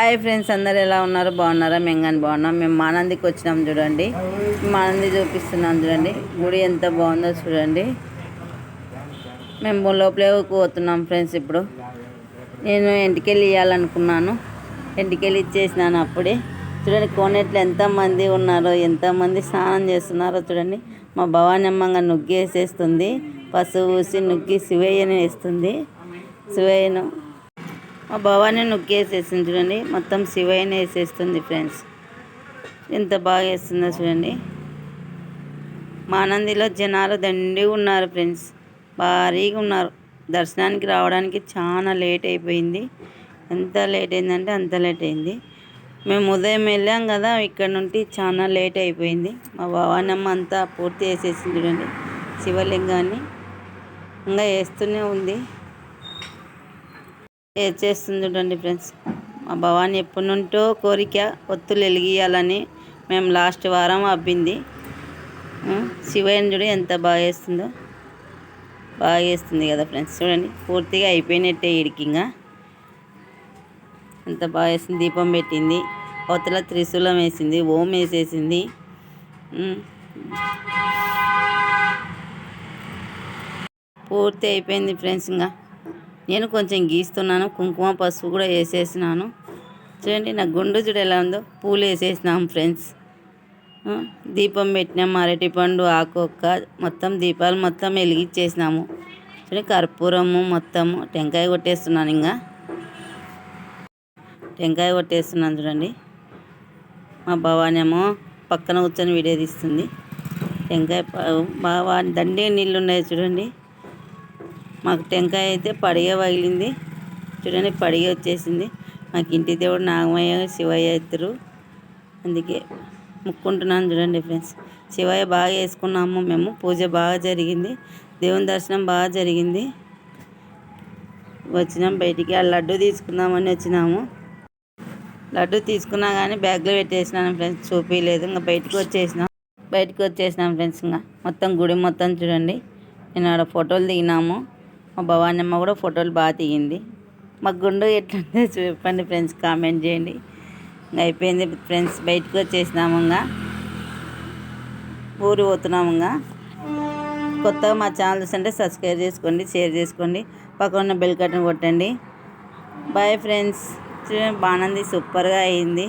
Hi friends, అందరు ఎలా ఉన్నారు? బాగున్నారా? మేము కానీ బాగున్నాం. మేము మానందికి వచ్చినాం చూడండి. మానంది చూపిస్తున్నాం చూడండి. గుడి ఎంత బాగుందో చూడండి. మేము లోపలికి పోతున్నాం ఫ్రెండ్స్. ఇప్పుడు నేను ఎంటికెళ్ళి ఇవ్వాలనుకున్నాను, ఎంటికెళ్ళి ఇచ్చేసినాను అప్పుడే. చూడండి కోనేట్లో ఎంతమంది ఉన్నారో, ఎంతమంది స్నానం చేస్తున్నారో చూడండి. మా భవానీ అమ్మంగా నుగ్గి వేసేస్తుంది, పసుపు పూసి నుగ్గి శివయ్యని వేస్తుంది. శివయ్యను మా భవానీ నొక్కేసేసింది చూడండి. మొత్తం శివయ్యని వేసేస్తుంది ఫ్రెండ్స్. ఎంత బాగా వేస్తుందో చూడండి. మానందిలో జనాలు దండి ఉన్నారు ఫ్రెండ్స్, భారీగా ఉన్నారు. దర్శనానికి రావడానికి చాలా లేట్ అయిపోయింది. ఎంత లేట్ అయిందంటే అంత లేట్ అయింది. మేము ఉదయం వెళ్ళాం కదా, ఇక్కడ నుండి చాలా లేట్ అయిపోయింది. మా భవానమ్మ అంతా పూర్తి వేసేసింది చూడండి. శివలింగాన్ని ఇంకా వేస్తూనే ఉంది, చేస్తుంది చూడండి ఫ్రెండ్స్. మా భవానీ ఎప్పటి నుంటో కోరిక ఒత్తులు వెలిగియాలని మేము లాస్ట్ వారం అబ్బింది. శివయ్యని చూడండి ఎంత బాగా వేస్తుందో, బాగా వేస్తుంది కదా ఫ్రెండ్స్. చూడండి పూర్తిగా అయిపోయినట్టే ఈడికి. ఇంకా ఎంత బాగా వేస్తుంది. దీపం పెట్టింది, అవతల త్రిశూలం వేసింది, ఓం వేసేసింది. పూర్తి అయిపోయింది ఫ్రెండ్స్. ఇంకా నేను కొంచెం గీస్తున్నాను, కుంకుమ పసుపు కూడా వేసేసినాను చూడండి. నా గుండు చూడ ఎలా ఉందో. పూలు వేసేసినాం ఫ్రెండ్స్. దీపం పెట్టినాము, అరటిపండు ఆకొక్క మొత్తం దీపాలు మొత్తం వెలిగించేసినాము చూడండి. కర్పూరము మొత్తము, టెంకాయ కొట్టేస్తున్నాను. ఇంకా టెంకాయ కొట్టేస్తున్నాను చూడండి. మా భవానీ ఏమో పక్కన కూర్చొని వీడియో తీస్తుంది. టెంకాయ బాగా దండి నీళ్ళు ఉన్నాయి చూడండి. మాకు టెంకాయ అయితే పడిగ పగిలింది చూడండి, పడిగ వచ్చేసింది. మాకు ఇంటి దేవుడు నాగమయ్య శివయ్య ఇద్దరు, అందుకే ముక్కుంటున్నాను చూడండి ఫ్రెండ్స్. శివయ్య బాగా వేసుకున్నాము మేము. పూజ బాగా జరిగింది, దేవుని దర్శనం బాగా జరిగింది. వచ్చినాం బయటికి. ఆ లడ్డు తీసుకుందామని వచ్చినాము. లడ్డు తీసుకున్నా కానీ బ్యాగ్లో పెట్టేసినాను ఫ్రెండ్స్, చూపించలేదు. ఇంకా బయటకు వచ్చేసినాం ఫ్రెండ్స్. ఇంకా మొత్తం గుడి మొత్తం చూడండి. నేను ఆడ ఫోటోలు దిగినాము. మా భవానీ అమ్మ కూడా ఫోటోలు బాగా దిగింది. మా గుండు ఎట్లుందో చెప్పండి ఫ్రెండ్స్, కామెంట్ చేయండి. ఇంకా అయిపోయింది ఫ్రెండ్స్, బయటకు వచ్చేసినాము. ఇంకా ఊరు పోతున్నాము. ఇంకా కొత్తగా మా ఛానల్ చూస్తుంటే సబ్స్క్రైబ్ చేసుకోండి, షేర్ చేసుకోండి, పక్కన ఉన్న బెల్ బటన్ కొట్టండి. Bye friends. మానంది సూపర్గా అయింది.